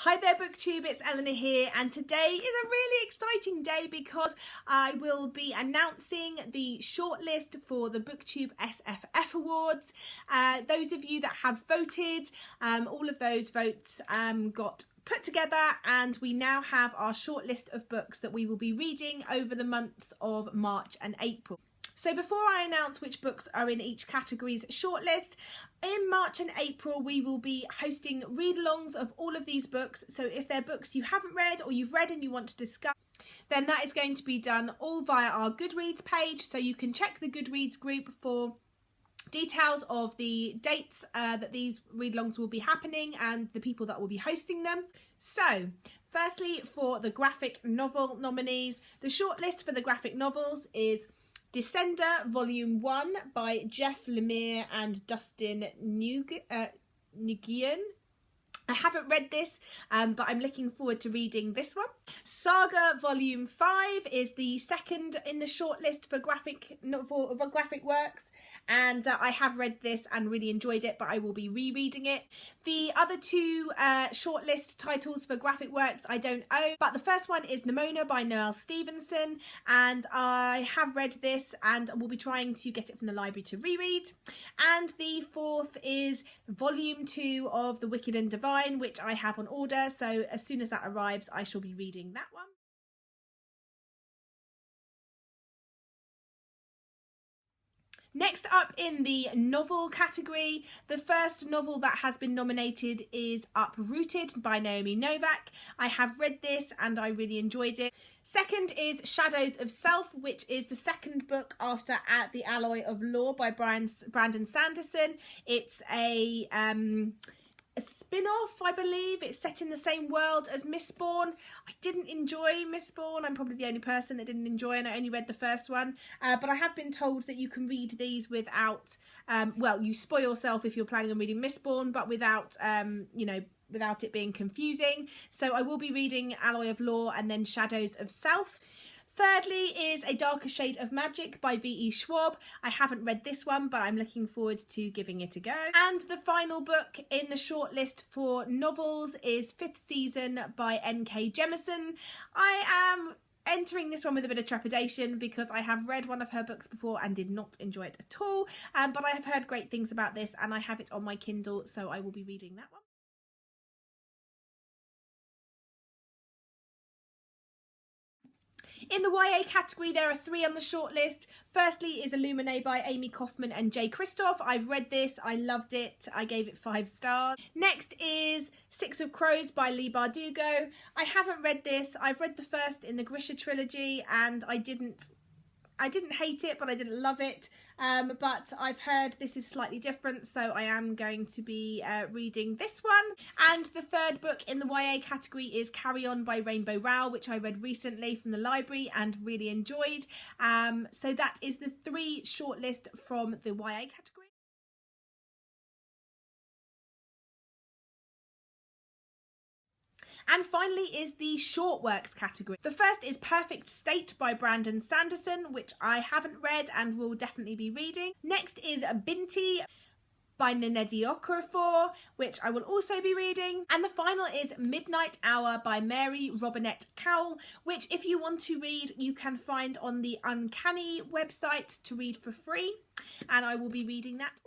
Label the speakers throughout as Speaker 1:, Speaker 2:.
Speaker 1: Hi there Booktube, it's Eleanor here, and today is a really exciting day because I will be announcing the shortlist for the Booktube SFF Awards. Those of you that have voted, all of those votes got put together, and we now have our shortlist of books that we will be reading over the months of March and April. So before I announce which books are in each category's shortlist, in March and April we will be hosting read-alongs of all of these books. So if they're books you haven't read or you've read and you want to discuss, then that is going to be done all via our Goodreads page. So you can check the Goodreads group for details of the dates that these read-alongs will be happening and the people that will be hosting them. So firstly, for the graphic novel nominees, the shortlist for the graphic novels is Descender Volume 1 by Jeff Lemire and Dustin Nguyen. I haven't read this, but I'm looking forward to reading this one. Saga Volume 5 is the second in the shortlist for graphic works, and I have read this and really enjoyed it, but I will be rereading it. The other two shortlist titles for graphic works I don't own, but the first one is Nimona by Noelle Stevenson, and I have read this and will be trying to get it from the library to reread. And the fourth is Volume 2 of The Wicked and Divine, which I have on order, so as soon as that arrives I shall be reading that one. Next up in the novel category, the first novel that has been nominated is Uprooted by Naomi Novak. I have read this and I really enjoyed it. Second is Shadows of Self, which is the second book after At the Alloy of Law by Brandon Sanderson. It's a spin-off, I believe. It's set in the same world as Mistborn. I didn't enjoy Mistborn. I'm probably the only person that didn't enjoy it, and I only read the first one. But I have been told that you can read these without, well, you spoil yourself if you're planning on reading Mistborn, but without, without it being confusing. So I will be reading Alloy of Law and then Shadows of Self. Thirdly is A Darker Shade of Magic by V.E. Schwab. I haven't read this one, but I'm looking forward to giving it a go. And the final book in the shortlist for novels is Fifth Season by N.K. Jemisin. I am entering this one with a bit of trepidation because I have read one of her books before and did not enjoy it at all. But I have heard great things about this and I have it on my Kindle, so I will be reading that one. In the YA category, there are three on the shortlist. Firstly is Illuminae by Amy Kaufman and Jay Kristoff. I've read this, I loved it, I gave it 5 stars. Next is Six of Crows by Leigh Bardugo. I haven't read this. I've read the first in the Grisha trilogy and I didn't hate it, but I didn't love it. But I've heard this is slightly different, so I am going to be reading this one. And the third book in the YA category is Carry On by Rainbow Rowell, which I read recently from the library and really enjoyed. So that is the three shortlist from the YA category. And finally is the short works category. The first is Perfect State by Brandon Sanderson, which I haven't read and will definitely be reading. Next is Binti by Nnedi Okorafor, which I will also be reading. And the final is Midnight Hour by Mary Robinette Cowell, which if you want to read, you can find on the Uncanny website to read for free. And I will be reading that also.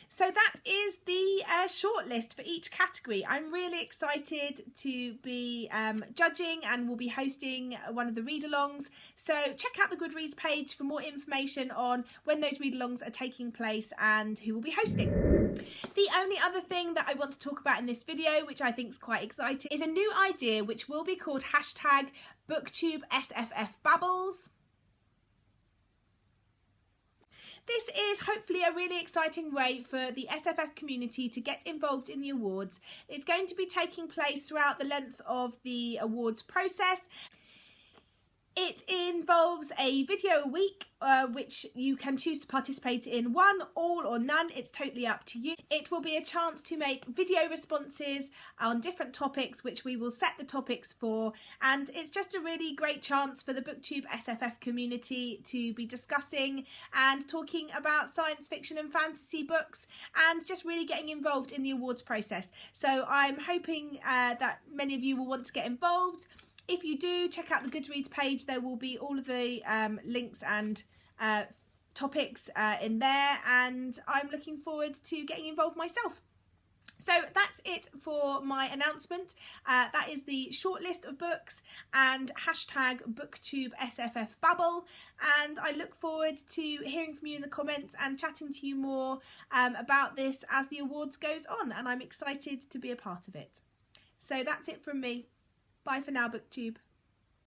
Speaker 1: So that is the shortlist for each category. I'm really excited to be judging and will be hosting one of the read-alongs. So check out the Goodreads page for more information on when those read-alongs are taking place and who will be hosting. The only other thing that I want to talk about in this video, which I think is quite exciting, is a new idea which will be called #Booktube SFF Babbles. This is hopefully a really exciting way for the SFF community to get involved in the awards. It's going to be taking place throughout the length of the awards process. It involves a video a week, which you can choose to participate in one, all or none. It's totally up to you. It will be a chance to make video responses on different topics, which we will set the topics for. And it's just a really great chance for the Booktube SFF community to be discussing and talking about science fiction and fantasy books and just really getting involved in the awards process. So I'm hoping that many of you will want to get involved. If you do, check out the Goodreads page. There will be all of the links and topics in there, and I'm looking forward to getting involved myself. So that's it for my announcement. That is the shortlist of books and hashtag Booktube SFF Babble, and I look forward to hearing from you in the comments and chatting to you more about this as the awards goes on, and I'm excited to be a part of it. So that's it from me. Bye for now, Booktube.